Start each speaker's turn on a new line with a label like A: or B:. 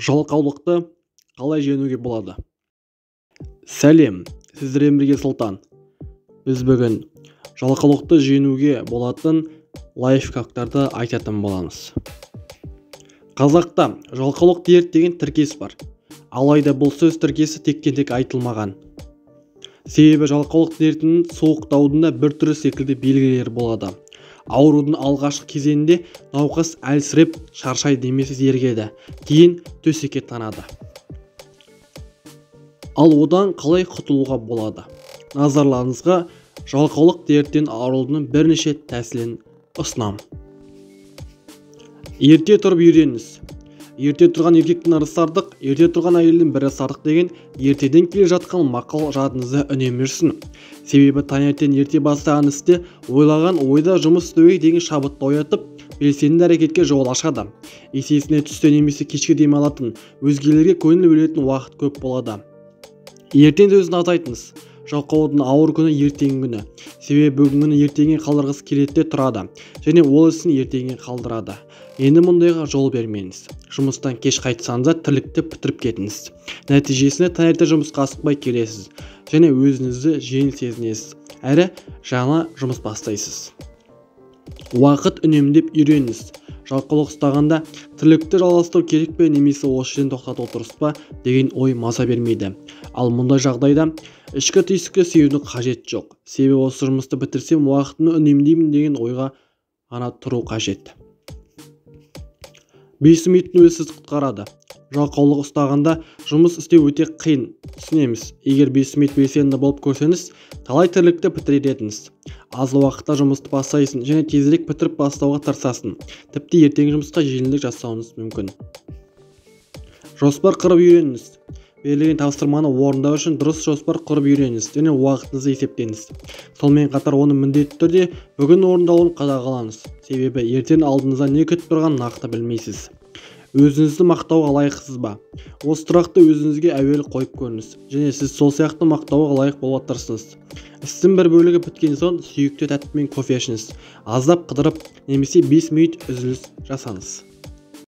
A: Жалқаулықты қалай жеңуге болады? Сәлем, сіздермен бірге Сұлтан. Біз бүгін жалқаулықты жеңуге болатын лайфхактарды айтатын боламыз. Қазақта жалқаулық дерт деген тіркес бар. Алайда бұл сөз тіркесі тектен-тек айтылмаған. Себебі жалқаулық дертінің суықтаудында бір түрі секілді белгілер болады. Аурудың алғашқы кезеңінде науқас әлсіреп, шаршайды немесе зерігеді, кейін төсекке таңады. Ал одан қалай құтылуға болады? Назарларыңызға жалқаулық дерттен арылудың бірнеше тәсілін ұсынамын. Ерте тұрып үйреніңіз. Ерте тұрған еркектің ырысы артық, ерте тұрған әйелдің бірі артық деген ертеден келе жатқан мақал жадыңызда үнемі жүрсін. Себебі таңертең ерте бастаған істе ойлаған ойда жұмыс істеуге деген шабытты оятып, белсенді әрекетке жол ашады. Есесіне түсте немесе кешке демалатын, өзгелерге көңіл бөлетін уақыт көп болады. Ертең өзін азайтыңыз. Жалқаудың ауыр күні ертеңгі күні. Себебі бүгінгі күні ертеңге қалдырғысы келеді тұрады, және ол ісін ертеңге қалдырады. Енді мұндайға жол бермеңіз. Жұмыстан кеш қайтсаңыз, тірлікті бітіріп кетіңіз. Нәтижесінде таңертең жұмысқа асықпай келесіз, және өзіңізді жеңіл сезінесіз, әрі жаңа жұмыс бастайсыз. Уақыт үнемдеп үйреніңіз. Жалқаулық ұстағанда тірлікті жалғастыру керек пе немесе осы жерден тоқтатып отырсыз ба деген ой маза бермейді. Ал мұндай жағдайда ішкі түйсікті сүйеудің қажет жоқ. Себебі осы жұмысты бітірсем уақытымды үнемдеймін деген ойға ғана тұру қажет. 5 минуттың өзі сізді құтқарады. Жалқаулық ұстағанда жұмыс істеу өте қиын, түсінеміз. Егер 5 минут белсенді болып көрсеңіз, талай тірлікті бітірер едіңіз. Аз уақытта жұмысты бастайсың және тезірек бітіріп бастауға тырысасың. Тіпті ертеңгі жұмысқа жеңілдік жасауыңыз мүмкін. Жоспар құрып үйреніңіз. Берілген тапсырманы орындау үшін дұрыс жоспар құрып үйреніңіз және уақытыңызды есептеңіз. Сонымен қатар оны міндетті түрде бүгін орындалуын қадағалаңыз. Себебі ертең алдыңызда не күтіп тұрғанын нақты білмейсіз. Өзіңізді мақтауға лайықсыз ба? Осы сұрақты өзіңізге әуелі қойып көріңіз, және сіз сол сияқты мақтауға лайық болуға тырысыңыз. Істің бір бөлігі біткен соң сүйікті тәттімен кофе ішіңіз. Аздап қыдырып немесе 5 минут үзіліс жасаңыз.